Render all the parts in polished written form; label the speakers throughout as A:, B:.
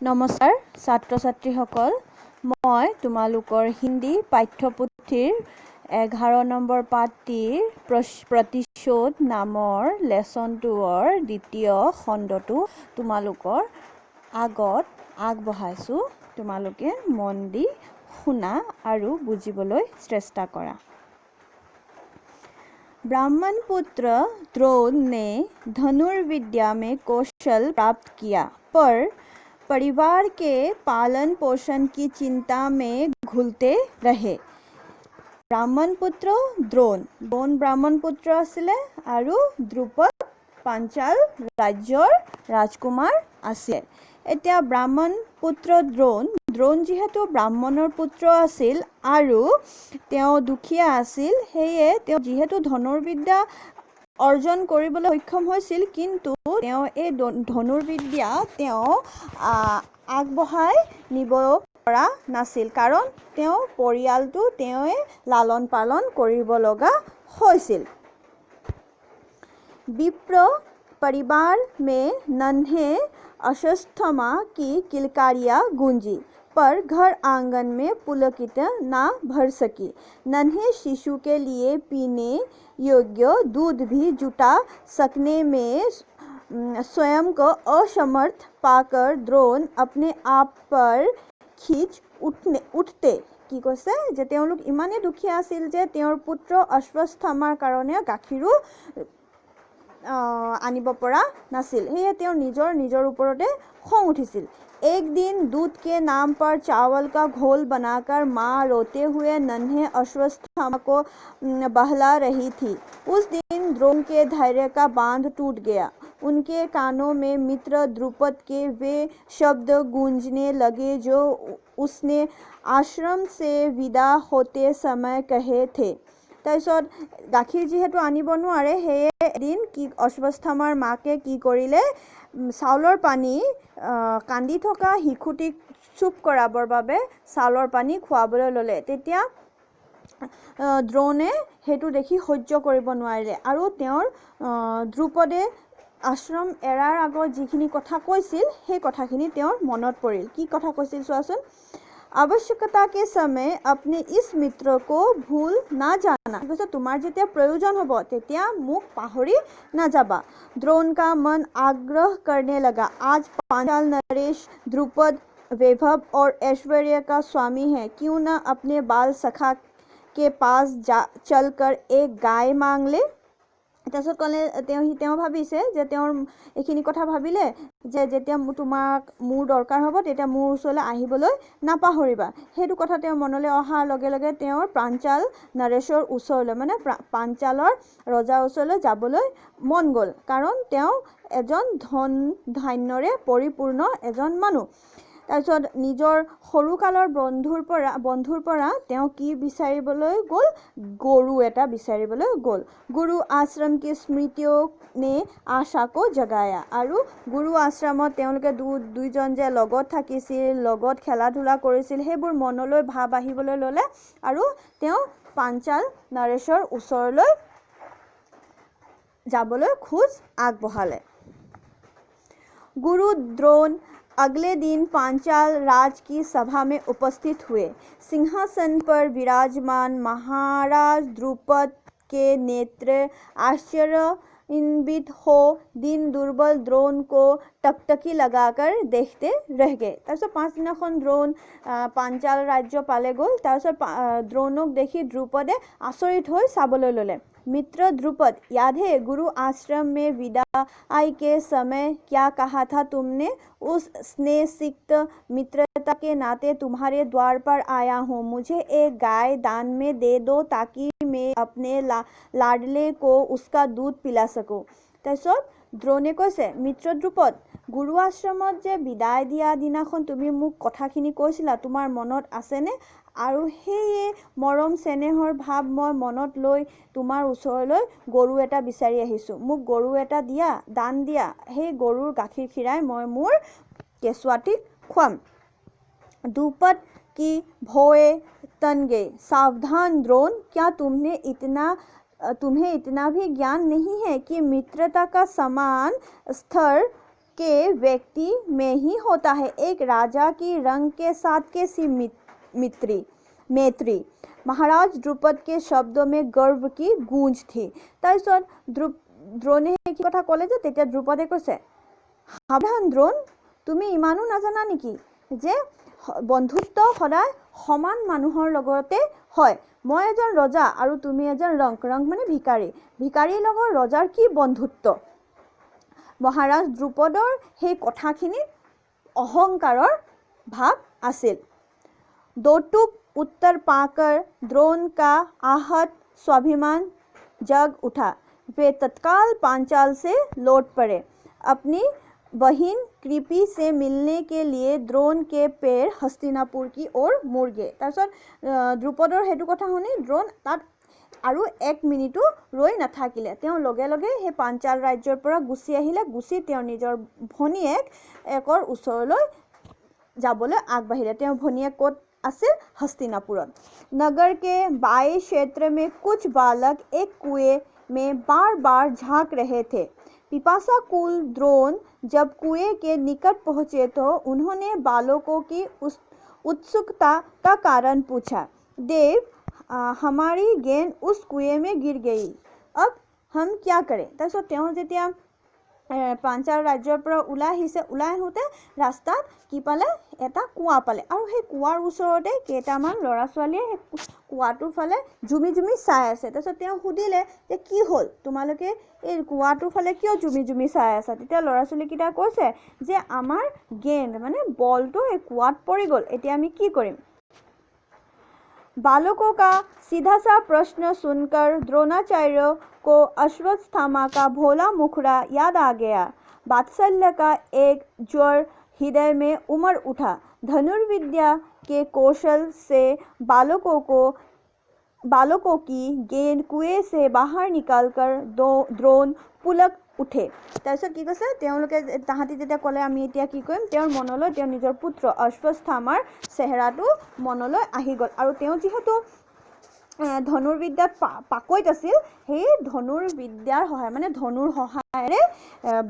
A: নমস্কাৰ ছাত্ৰ ছাত্ৰীসকল, মই তোমালোকৰ হিন্দী পাঠ্যপুথিৰ 11 নম্বৰ পাঠটিৰ প্ৰতিশোধ নামৰ লেচন 2ৰ দ্বিতীয় খণ্ডটো তোমালোকৰ আগত আগবঢ়াইছোঁ। তোমালোকে মন দি শুনা আৰু বুজিবলৈ চেষ্টা কৰা। ब्राह्मण पुत्र द्रोण ने धनुर्विद्या में कौशल प्राप्त किया, पर परिवार के पालन पोषण की चिंता में घुलते रहे। ब्राह्मण पुत्र द्रोण ब्राह्मण पुत्र आছিলে আৰু দ্ৰুপদ পাঞ্চাল ৰাজ্যৰ ৰাজকুমাৰ আছিল। এতিয়া ব্ৰাহ্মণ পুত্ৰ দ্ৰোণ যিহেতু ব্ৰাহ্মণৰ পুত্ৰ আছিল আৰু তেওঁ দুখীয়া আছিল, সেয়ে তেওঁ যিহেতু ধনুৰ্বিদ্যা অৰ্জন কৰিবলৈ সক্ষম হৈছিল, কিন্তু তেওঁ এই ধনুৰ্বিদ্যা তেওঁ আগবঢ়াই নিব পৰা নাছিল, কাৰণ তেওঁ পৰিয়ালটো তেওঁৱে লালন পালন কৰিব লগা হৈছিল। विप्र परिवार में नन्हे अश्वत्थामा की किलकारियाँ गूंजी, पर घर आंगन में पुलकित ना भर सकी। नन्हे शिशु के लिए पीने योग्य दूध भी जुटा सकने में स्वयं को असमर्थ पाकर द्रोण अपने आप पर खींच उठते। কি কৈছে যে তেওঁলোক ইমানেই দুখীয়া আছিল যে তেওঁৰ পুত্ৰ অশ্বত্থামাৰ কাৰণে গাখীৰো আনিব পৰা নাছিল, সেয়ে তেওঁ নিজৰ ওপৰতে খং উঠিছিল। एक दिन दूध के नाम पर चावल का घोल बनाकर माँ रोते हुए नन्हे अश्वत्थामा को बहला रही थी। उस दिन द्रोण के धैर्य का बांध टूट गया। उनके कानों में मित्र द्रुपद के वे शब्द गूंजने लगे जो उसने आश्रम से विदा होते समय कहे थे। তাৰপিছত গাখীৰ যিহেতু আনিব নোৱাৰে, সেয়ে এদিন অশ্বত্থামাৰ মাকে কি কৰিলে, চাউলৰ পানী কান্দি থকা শিশুটিক চুপ কৰাবৰ বাবে চাউলৰ পানী খুৱাবলৈ ল'লে। তেতিয়া দ্ৰোণে সেইটো দেখি সহ্য কৰিব নোৱাৰিলে আৰু তেওঁৰ দ্ৰুপদে আশ্ৰম এৰাৰ আগত যিখিনি কথা কৈছিল, সেই কথাখিনি তেওঁৰ মনত পৰিল। কি কথা কৈছিল চোৱাচোন। आवश्यकता के समय अपने इस मित्र को भूल ना जाना। তোমাৰ যেতিয়া प्रयोजन হ'ব তেতিয়া মোক পাহৰি নাযাবা। द्रोण का मन आग्रह करने लगा, आज पांचाल नरेश द्रुपद वैभव और ऐश्वर्य का स्वामी है, क्यों न अपने बाल सखा के पास चलकर एक गाय मांग ले। তাৰপিছত ক'লে, তেওঁ ভাবিছে যে তেওঁৰ এইখিনি কথা ভাবিলে যে যেতিয়া তোমাক মোৰ দৰকাৰ হ'ব তেতিয়া মোৰ ওচৰলৈ আহিবলৈ নাপাহৰিবা। সেইটো কথা তেওঁৰ মনলৈ অহাৰ লগে লগে তেওঁৰ পাঞ্চাল নৰেশৰ ওচৰলৈ, মানে পাঞ্চালৰ ৰজাৰ ওচৰলৈ যাবলৈ মন গ'ল, কাৰণ তেওঁ এজন ধন ধান্যৰে পৰিপূৰ্ণ এজন মানুহ। তাৰপিছত নিজৰ সৰুকালৰ বন্ধুৰ পৰা তেওঁ কি বিচাৰিবলৈ গ'ল, গৰু এটা বিচাৰিবলৈ গ'ল। গুৰু আশ্ৰম কি স্মৃতিও নে আশাকো জগায়া। আৰু গুৰু আশ্ৰমত তেওঁলোকে দুইজন যে লগত থাকিছিল, লগত খেলা ধূলা কৰিছিল, সেইবোৰ মনলৈ ভাৱ আহিবলৈ ল'লে আৰু তেওঁ পাঞ্চাল নৰেশৰ ওচৰলৈ যাবলৈ খোজ আগবঢ়ালে। गुरु द्रोण अगले दिन पांचाल राज की सभा में उपस्थित हुए। सिंहासन पर विराजमान महाराज द्रुपद के नेत्र आश्चर्यान्वित हो दिन दुर्बल द्रोण को टकटकी लगाकर देखते रह गए। তাৰপিছত পাঁচদিনাখন দ্ৰোণ পাঞ্চাল ৰাজ্য পালে গ'ল। তাৰপিছত দ্ৰোণক দেখি দ্ৰুপদে আচৰিত হৈ চাবলৈ ল'লে। मित्र द्रुपद, याद है गुरु आश्रम में विदाई के समय क्या कहा था तुमने? उस स्नेह सिक्त मित्रता के नाते तुम्हारे द्वार पर आया हूँ। मुझे एक गाय दान में दे दो ताकि मैं अपने लाडले को उसका दूध पिला सकूँ। তাৰপিছত দ্ৰোণে কৈছে, মিত্ৰ দ্ৰুপদ, গুৰু আশ্ৰমত যে বিদায় দিয়া দিনাখন তুমি মোক কথাখিনি কৈছিলা, তোমাৰ মনত আছেনে? আৰু সেয়ে মৰম চেনেহৰ ভাৱ মই মনত লৈ তোমাৰ ওচৰলৈ গৰু এটা বিচাৰি আহিছোঁ। মোক গৰু এটা দান দিয়া। সেই গৰুৰ গাখীৰ খীৰাই মই মোৰ কেঁচুৱাটিক খুৱাম। द्रुपद की भौएं तन गई। सावधान द्रोण, क्या तुम्हें इतना भी ज्ञान नहीं है कि मित्रता का समान स्तर के व्यक्ति में ही होता है। एक राजा की रंग के साथ कैसी मैत्री। महाराज द्रुपद के शब्दों में गर्व की गूंज थी। তাৰপিছত দ্ৰোণে কি কথা ক'লে যে তেতিয়া দ্ৰুপদে কৈছে, সাৱধান দ্ৰোণ, তুমি ইমানো নাজানা নেকি যে বন্ধুত্ব সদায় সমান মানুহৰ লগতে হয়। মই এজন ৰজা আৰু তুমি এজন ৰংক মানে ভিকাৰীৰ লগত ৰজাৰ কি বন্ধুত্ব। মহাৰাজ দ্ৰুপদৰ সেই কথাখিনিত অহংকাৰৰ ভাৱ আছিল। दौटुक उत्तर पाकर द्रोण का आहत स्वाभिमान जग उठा। वे तत्काल पांचाल से लौट पड़े। अपनी बहन कृपि से मिलने के लिए द्रोण के पैर हस्तिनापुर की ओर मुड़ गए। তাৰপিছত দ্ৰুপদৰ সেইটো কথা শুনি দ্ৰোণ তাত আৰু 1 মিনিটো ৰৈ নাথাকিলে। তেওঁ লগে লগে সেই পাঞ্চাল ৰাজ্যৰ পৰা গুচি আহিলে। গুচি তেওঁ নিজৰ ভনীয়েকৰ ওচৰলৈ যাবলৈ আগবাঢ়িলে। তেওঁ ভনীয়েক ক'ত আছিল? हस्तिनापुरत। नगर के बाएं क्षेत्र में कुछ बालक एक कुएं में बार बार झांक रहे थे। पिपासाकुल द्रोण जब कुएं के निकट पहुंचे तो उन्होंने बालकों की उत्सुकता का कारण पूछा। देव, हमारी गेंद उस कुएं में गिर गई, अब हम क्या करें। তাৰপিছত তেওঁ যেতিয়া পাঞ্চাল ৰাজ্যৰ পৰা ওলাই আহিছে, ওলাই আহোঁতে ৰাস্তাত কি পালে? এটা কুঁৱা পালে। আৰু সেই কুঁৱাৰ ওচৰতে কেইটামান ল'ৰা ছোৱালীয়ে সেই কুঁৱাটোৰ ফালে জুমি জুমি চাই আছে। তাৰপিছত তেওঁ সুধিলে যে কি হ'ল, তোমালোকে এই কুঁৱাটোৰ ফালে কিয় জুমি জুমি চাই আছা? তেতিয়া ল'ৰা ছোৱালীকেইটা কৈছে যে আমাৰ গেন্দ মানে বলটো এই কুঁৱাত পৰি গ'ল, এতিয়া আমি কি কৰিম। बालकों का सीधा सा प्रश्न सुनकर द्रोणाचार्य को अश्वत्थामा का भोला मुखड़ा याद आ गया। वात्सल्य का एक ज्वर हृदय में उमड़ उठा। धनुर्विद्या के कौशल से बालकों की गेंद कुएं से बाहर निकालकर द्रोण पुलक उठे। তাৰপিছত কি কৈছে, তেওঁলোকে তাহাঁতি যেতিয়া ক'লে আমি এতিয়া কি কৰিম, তেওঁৰ মনলৈ তেওঁৰ নিজৰ পুত্ৰ অশ্বত্থামাৰ চেহেৰাটো মনলৈ আহি গ'ল। আৰু তেওঁ যিহেতু ধনুৰ্বিদ্যাত পাকৈত আছিল, সেই ধনুৰ্বিদ্যাৰ সহায় মানে ধনুৰ সহায়েৰে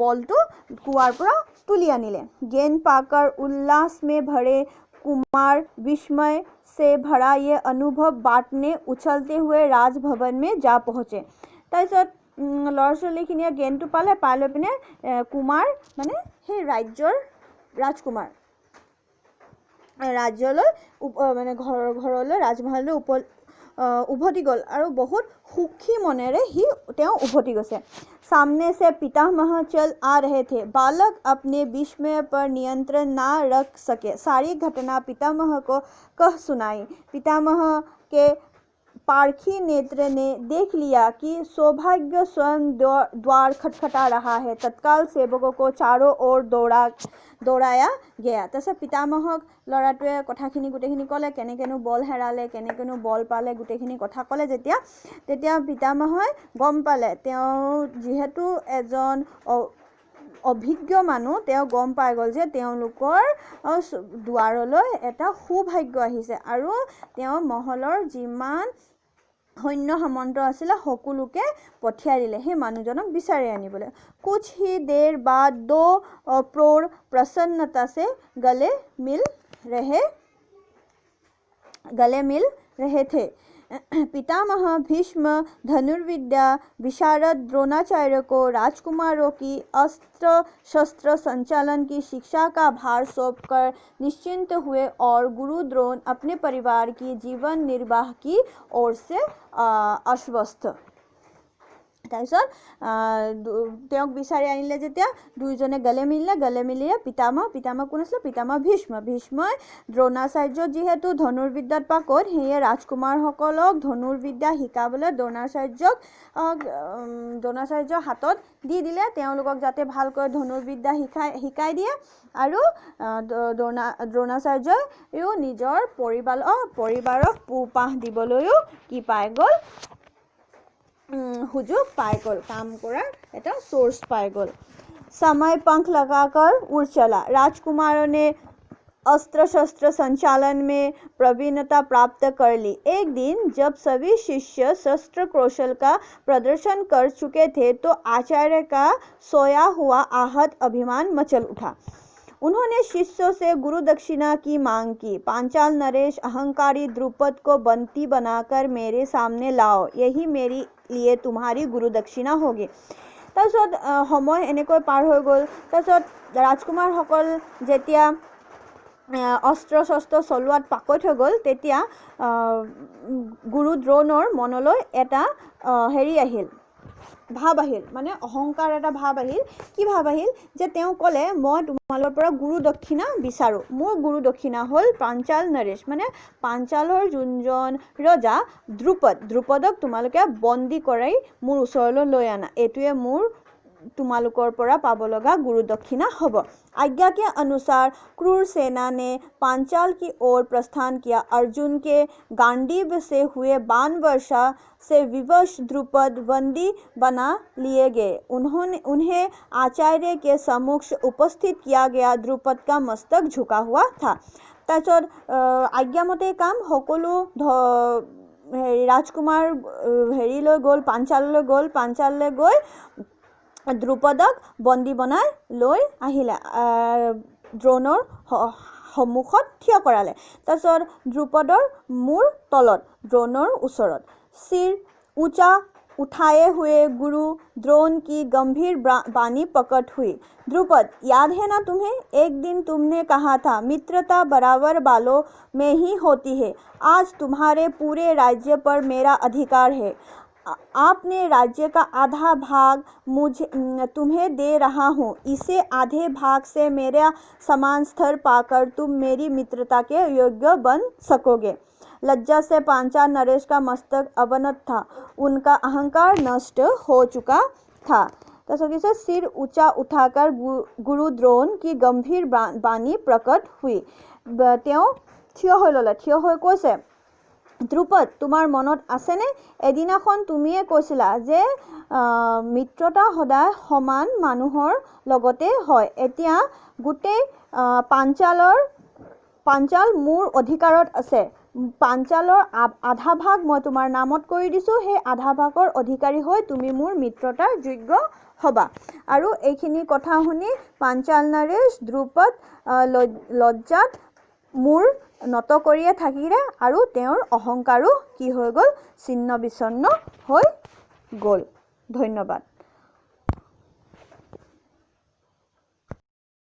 A: বলটো কুঁৱাৰ পৰা তুলি আনিলে। गेंद पाकर उल्लास में भरे कुमार विस्मय से भरा ये अनुभव बांटने उछलते हुए राजभवन में जा पहुँचे। তাৰপিছত ল'ৰা ছোৱালীখিনিয়ে গেমটো পালে, পাই লৈ পিনে কুমাৰ মানে সেই ৰাজ্যৰ ৰাজকুমাৰ ৰাজ্যলৈ মানে ঘৰলৈ ৰাজমহললৈ উভতি গ'ল আৰু বহুত সুখী মনেৰে তেওঁ উভতি গৈছে। सामने से पितामह चल आ रहे थे। बालक अपने विस्मय पर नियंत्रण ना रख सके, सारी घटना पितामह को कह सुनाई। पितामह के पारखी नेत्र ने देख लिया कि सौभाग्य स्वयं द्वार खटखटा रहा है। तत्काल सेवकों को चारों ओर दौड़ाया गया। তাৰপিছত পিতামহক ল'ৰাটোৱে কথাখিনি গোটেইখিনি ক'লে, কেনেকেনো বল হেৰালে, কেনেকেনো বল পালে, গোটেইখিনি কথা ক'লে তেতিয়া পিতামহই গম পালে তেওঁ যিহেতু এজন অভিজ্ঞ মানুহ, তেওঁ গম পাই গ'ল যে তেওঁলোকৰ দুৱাৰলৈ এটা সৌভাগ্য আহিছে আৰু তেওঁ মহলৰ যিমান সৈন্য সামন্ত আছিলে সকলোকে পঠিয়াই দিলে সেই মানুহজনক বিচাৰি আনিবলৈ। कुछ ही देर बाद 2 प्रौढ़ प्रसन्नता से गले मिल रहे थे। पितामह भीष्म धनुर्विद्या विशारद द्रोणाचार्य को राजकुमारों की अस्त्र शस्त्र संचालन की शिक्षा का भार सौंपकर निश्चिंत हुए और गुरु द्रोण अपने परिवार की जीवन निर्वाह की ओर से आश्वस्त। তাৰপিছত তেওঁক বিচাৰি আনিলে যেতিয়া দুইজনে গলে মিলিলে পিতামহ কোন আছিলে? পিতামহ ভীষ্মই দ্ৰোণাচাৰ্য যিহেতু ধনুৰ্বিদ্যাত পাকৈত, সেয়ে ৰাজকুমাৰসকলক ধনুৰ্বিদ্যা শিকাবলৈ দ্ৰোণাচাৰ্যৰ হাতত দি দিলে, তেওঁলোকক যাতে ভালকৈ ধনুৰ্বিদ্যা শিকাই দিয়ে। আৰু দ্ৰোণাচাৰ্যও নিজৰ পৰিবাৰক পোহপাহ দিবলৈও কি পাই গ'ল? সুযোগ পাই গ'ল, কাম কৰাৰ এটা सोर्स पाई गल। समय पंख लगाकर उड़ चला। राजकुमारों ने अस्त्र शस्त्र संचालन में प्रवीणता प्राप्त कर ली। एक दिन जब सभी शिष्य शस्त्र कौशल का प्रदर्शन कर चुके थे तो आचार्य का सोया हुआ आहत अभिमान मचल उठा। उन्होंने शिष्यों से गुरु दक्षिणा की मांग की। पांचाल नरेश अहंकारी द्रुपद को बंदी बनाकर मेरे सामने लाओ, यही मेरे लिए तुम्हारी गुरु दक्षिणा होगी। তাৰপিছত সময় এনেকৈ পাৰ হৈ গ'ল। তাৰপিছত ৰাজকুমাৰসকল যেতিয়া অস্ত্ৰ শস্ত্ৰ চলোৱাত পাকৈত হৈ গ'ল তেতিয়া গুৰু দ্ৰোণৰ মনলৈ এটা আহিল, ভাৱ আহিল, মানে অহংকাৰ এটা ভাৱ আহিল। কি ভাৱ আহিল যে তেওঁ ক'লে মই তোমালোকৰ পৰা গুৰু দক্ষিণা বিচাৰোঁ। মোৰ গুৰু দক্ষিণা হ'ল পাঞ্চাল নৰেশ, মানে পাঞ্চালৰ যোনজন ৰজা দ্ৰুপদক তোমালোকে বন্দী কৰাই মোৰ ওচৰলৈ লৈ আনা, এইটোৱে মোৰ তোমালোকৰ পৰা পাব লগা गुरु दक्षिणा হ'ব। आज्ञा के अनुसार क्रूर सेना ने पांचाल की ओर प्रस्थान किया। अर्जुन के गांडीव से हुए बाण वर्षा से विवश द्रुपद बंदी बना लिए गए। उन्हें आचार्य के सम्मुख उपस्थित किया गया। द्रुपद का मस्तक झुका हुआ था। তাৰপিছত आज्ञामते কাম সকলো ৰাজকুমাৰ লৈ গ'ল, পাঞ্চাললৈ গ'ল। পাঞ্চাললৈ গৈ দ্ৰুপদক বন্দী বনাই লৈ আহিলে, দ্ৰোণৰ সন্মুখত থিয় কৰালে। তাৰপিছত দ্ৰুপদৰ মূৰ তলত, দ্ৰোণৰ ওচৰত। सिर ऊंचा उठाए हुए गुरु द्रोण की गंभीर वाणी प्रकट हुई। द्रुपद, याद है ना तुम्हें? एक दिन तुमने कहा था मित्रता बराबर बालों में ही होती है। आज तुम्हारे पूरे राज्य पर मेरा अधिकार है। आपने राज्य का आधा भाग तुम्हें दे रहा हूँ। इसे आधे भाग से मेरा समान स्तर पाकर तुम मेरी मित्रता के योग्य बन सकोगे। लज्जा से पांचाल नरेश का मस्तक अवनत था, उनका अहंकार नष्ट हो चुका था। तो सिर ऊंचा उठाकर गुरु द्रोण की गंभीर वाणी प्रकट हुई। থিয় হৈ ল'লে, থিয় হৈ কৈছে, দ্ৰুপদ, তোমাৰ মনত আছেনে এদিনাখন তুমিয়ে কৈছিলা যে মিত্ৰতা সদায় সমান মানুহৰ লগতে হয়। এতিয়া গোটেই পাঞ্চাল মোৰ অধিকাৰত আছে। পাঞ্চালৰ আধা ভাগ মই তোমাৰ নামত কৰি দিছোঁ। সেই আধা ভাগৰ অধিকাৰী হৈ তুমি মোৰ মিত্ৰতাৰ যোগ্য হ'বা। আৰু এইখিনি কথা শুনি পাঞ্চাল নৰেশ দ্ৰুপদ লজ্জাত মূৰ নত কৰিয়ে থাকিলে আৰু তেওঁৰ অহংকাৰো কি হৈ গ'ল, ছিন্ন বিচ্ছিন্ন হৈ গ'ল। ধন্যবাদ।